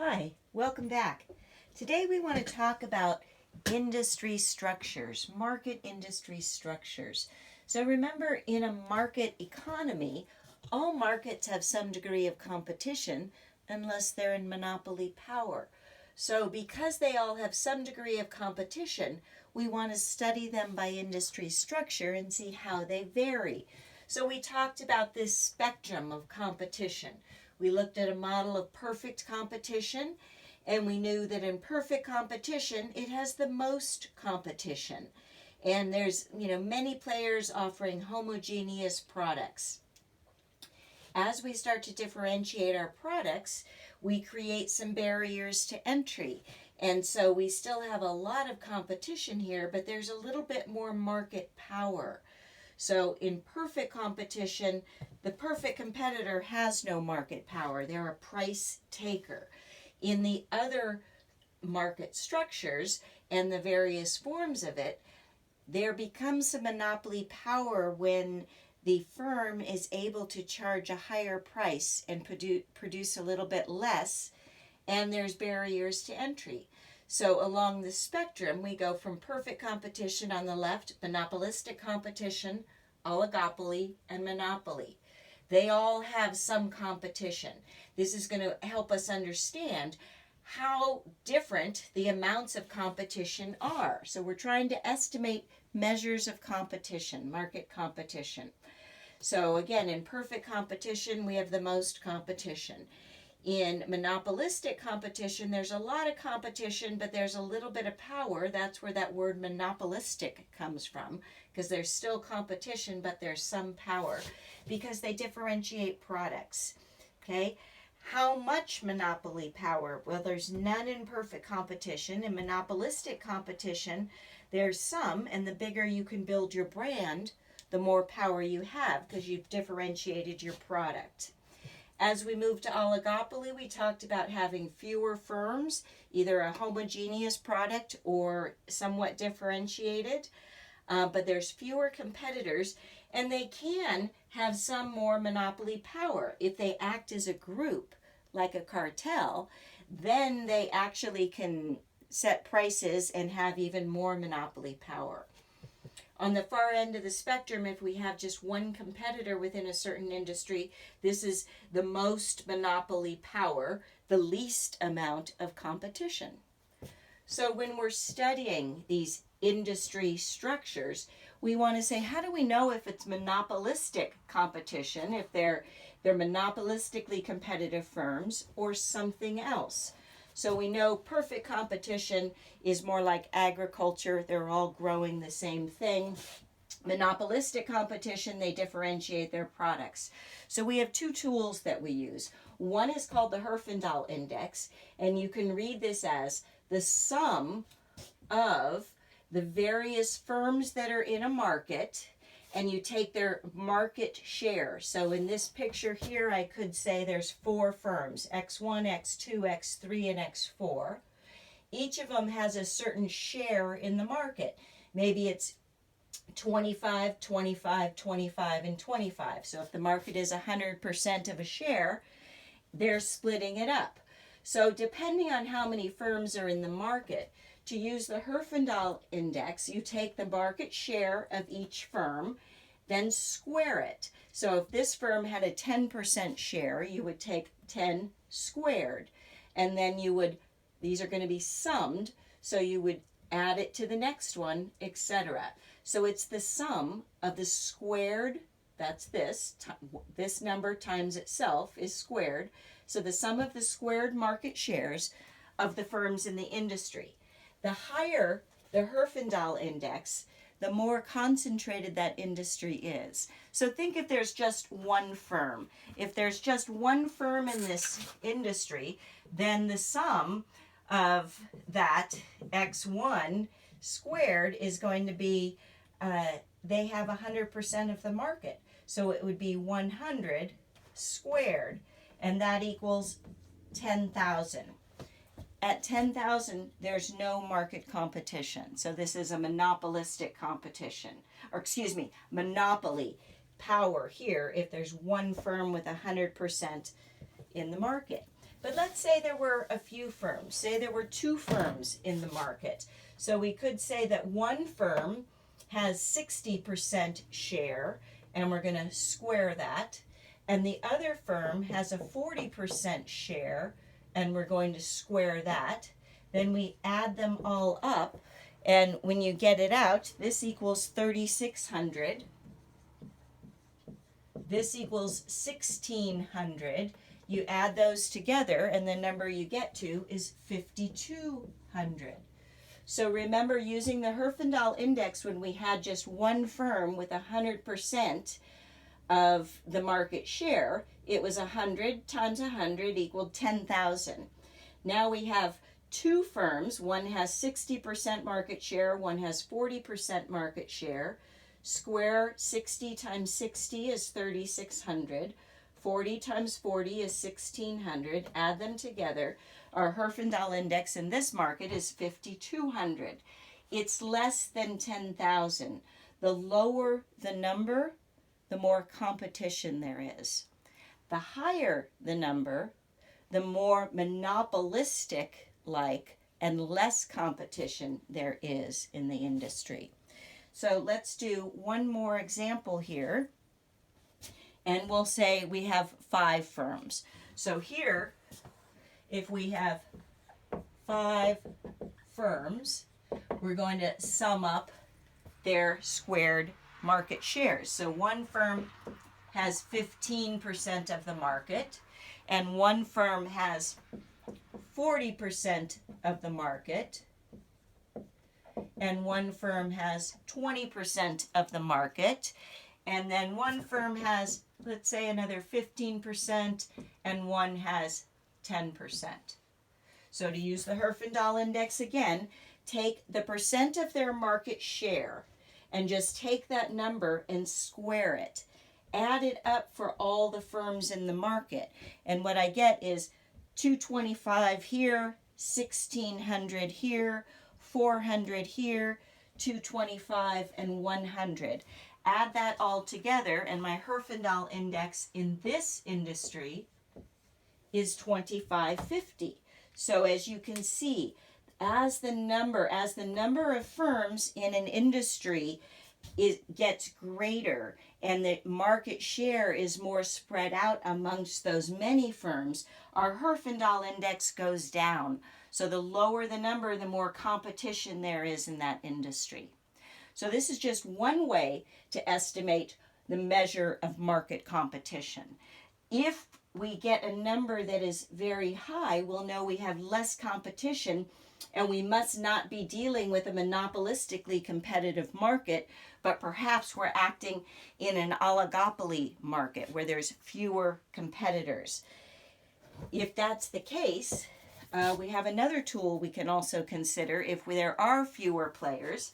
Hi, welcome back. Today we want to talk about industry structures, market industry structures. So remember, in a market economy, all markets have some degree of competition unless they're in monopoly power. So because they all have some degree of competition, we want to study them by industry structure and see how they vary. So we talked about this spectrum of competition. We looked at a model of perfect competition, and we knew that in perfect competition, it has the most competition. And there's, many players offering homogeneous products. As we start to differentiate our products, we create some barriers to entry. And so we still have a lot of competition here, but there's a little bit more market power. So in perfect competition, the perfect competitor has no market power. They're a price taker. In the other market structures and the various forms of it, there becomes a monopoly power when the firm is able to charge a higher price and produce a little bit less, and there's barriers to entry. So along the spectrum, we go from perfect competition on the left, monopolistic competition, oligopoly, and monopoly. They all have some competition. This is going to help us understand how different the amounts of competition are. So we're trying to estimate measures of competition, market competition. So again, in perfect competition, we have the most competition. In monopolistic competition, there's a lot of competition, but there's a little bit of power. That's where that word monopolistic comes from, because there's still competition, but there's some power, because they differentiate products. Okay? How much monopoly power? Well, there's none in perfect competition. In monopolistic competition, there's some, and the bigger you can build your brand, the more power you have, because you've differentiated your product. As we move to oligopoly, we talked about having fewer firms, either a homogeneous product or somewhat differentiated, but there's fewer competitors, and they can have some more monopoly power. If they act as a group, like a cartel, then they actually can set prices and have even more monopoly power. On the far end of the spectrum, if we have just one competitor within a certain industry, this is the most monopoly power, the least amount of competition. So when we're studying these industry structures, we want to say, how do we know if it's monopolistic competition, if they're monopolistically competitive firms, or something else? So we know perfect competition is more like agriculture. They're all growing the same thing. Monopolistic competition, they differentiate their products. So we have two tools that we use. One is called the Herfindahl Index, and you can read this as the sum of the various firms that are in a market, and you take their market share. So in this picture here, I could say there's 4 firms, X1, X2, X3, and X4. Each of them has a certain share in the market. Maybe it's 25, 25, 25, and 25. So if the market is 100% of a share, they're splitting it up. So depending on how many firms are in the market, to use the Herfindahl Index, you take the market share of each firm, then square it. So if this firm had a 10% share, you would take 10 squared. And then these are going to be summed, so you would add it to the next one, etc. So it's the sum of the squared, that's this number times itself is squared. So the sum of the squared market shares of the firms in the industry. The higher the Herfindahl Index, the more concentrated that industry is. So think if there's just one firm. If there's just one firm in this industry, then the sum of that X1 squared is going to be, they have 100% of the market. So it would be 100 squared, and that equals 10,000. At 10,000, there's no market competition. So this is a monopolistic competition, monopoly power here if there's one firm with 100% in the market. But let's say there were a few firms. Say there were 2 firms in the market. So we could say that one firm has 60% share, and we're going to square that. And the other firm has a 40% share, and we're going to square that. Then we add them all up, and when you get it out, this equals 3,600. This equals 1,600. You add those together, and the number you get to is 5,200. So remember, using the Herfindahl index when we had just one firm with 100% of the market share, it was 100 times 100 equaled 10,000. Now we have 2 firms. One has 60% market share, one has 40% market share. Square 60 times 60 is 3,600. 40 times 40 is 1,600. Add them together. Our Herfindahl index in this market is 5,200. It's less than 10,000. The lower the number, the more competition there is. The higher the number, the more monopolistic-like and less competition there is in the industry. So let's do one more example here. And we'll say we have 5 firms. So here, if we have 5 firms, we're going to sum up their squared market shares. So one firm has 15% of the market, and one firm has 40% of the market, and one firm has 20% of the market, and then one firm has, let's say, another 15%, and one has 10%. So to use the Herfindahl index again, take the percent of their market share and just take that number and square it. Add it up for all the firms in the market. And what I get is 225 here, 1,600 here, 400 here, 225, and 100. Add that all together, and my Herfindahl index in this industry is 2550. So as you can see, as the number of firms in an industry gets greater and the market share is more spread out amongst those many firms, our Herfindahl index goes down. So the lower the number, the more competition there is in that industry. So this is just one way to estimate the measure of market competition. If we get a number that is very high, we'll know we have less competition, and we must not be dealing with a monopolistically competitive market, but perhaps we're acting in an oligopoly market where there's fewer competitors. If that's the case, we have another tool we can also consider if there are fewer players,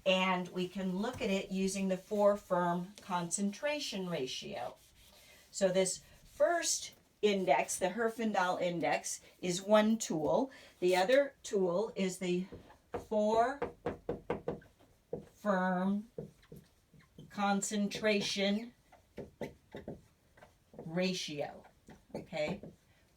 and we can look at it using the 4-firm concentration ratio. So this first index, the Herfindahl index, is one tool. The other tool is the 4-firm concentration ratio. Okay?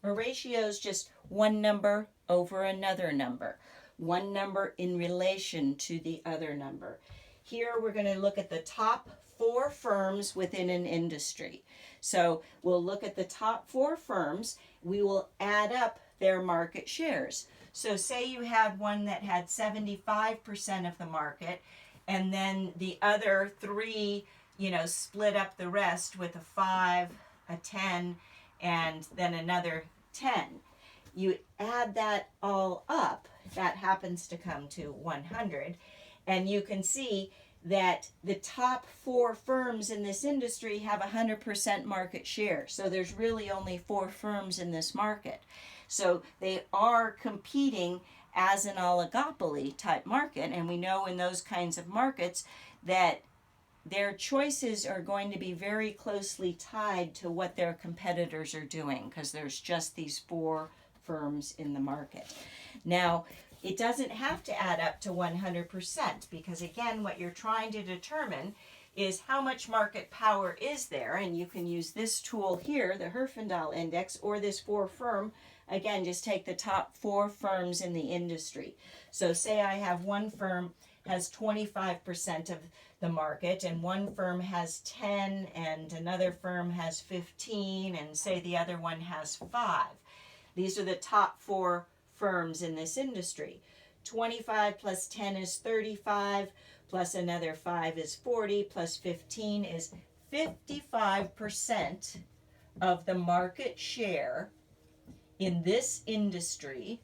A ratio is just one number over another number. One number in relation to the other number. Here we're going to look at the top 4 firms within an industry. So we'll look at the top 4 firms. We will add up their market shares. So say you had one that had 75% of the market, and then the other 3, split up the rest with a 5, a 10, and then another 10. You add that all up, that happens to come to 100, and you can see that the top 4 firms in this industry have 100% market share. So there's really only 4 firms in this market. So they are competing as an oligopoly type market, and we know in those kinds of markets that their choices are going to be very closely tied to what their competitors are doing, because there's just these 4 firms in the market. Now, it doesn't have to add up to 100%, because again, what you're trying to determine is how much market power is there, and you can use this tool here, the Herfindahl Index, or this 4-firm. Again, just take the top 4 firms in the industry. So say I have one firm has 25% of the market, and one firm has 10, and another firm has 15, and say the other one has 5. These are the top 4 firms in this industry. 25 plus 10 is 35, plus another 5 is 40, plus 15 is 55% of the market share in this industry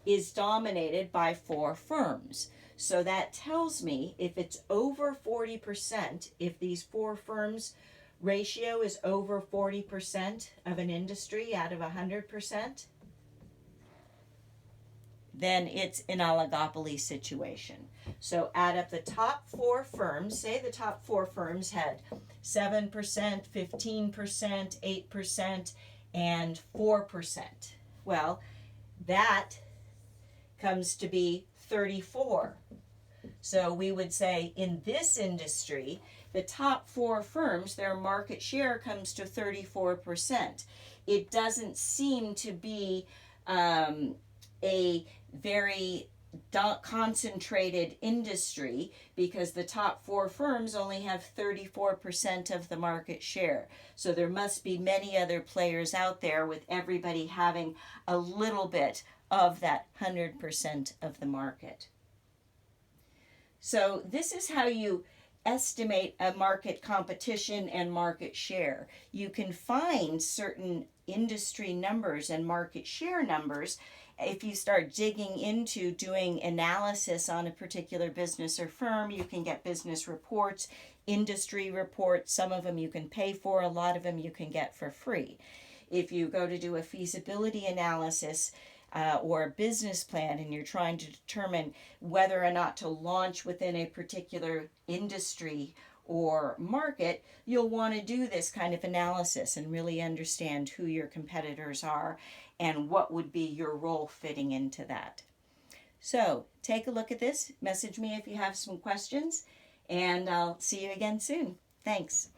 is dominated by 4 firms. So that tells me if it's over 40%, if these 4 firms ratio is over 40% of an industry out of 100%, then it's an oligopoly situation. So add up the top 4 firms. Say the top 4 firms had 7%, 15%, 8%, and 4%. Well, that comes to be 34. So we would say in this industry, the top 4 firms, their market share comes to 34%. It doesn't seem to be a very concentrated industry because the top 4 firms only have 34% of the market share. So there must be many other players out there with everybody having a little bit of that 100% of the market. So this is how you estimate a market competition and market share. You can find certain industry numbers and market share numbers if you start digging into doing analysis on a particular business or firm. You can get business reports, industry reports. Some of them you can pay for, a lot of them you can get for free. If you go to do a feasibility analysis or a business plan and you're trying to determine whether or not to launch within a particular industry or market, you'll want to do this kind of analysis and really understand who your competitors are and what would be your role fitting into that. So take a look at this, message me if you have some questions, and I'll see you again soon. Thanks.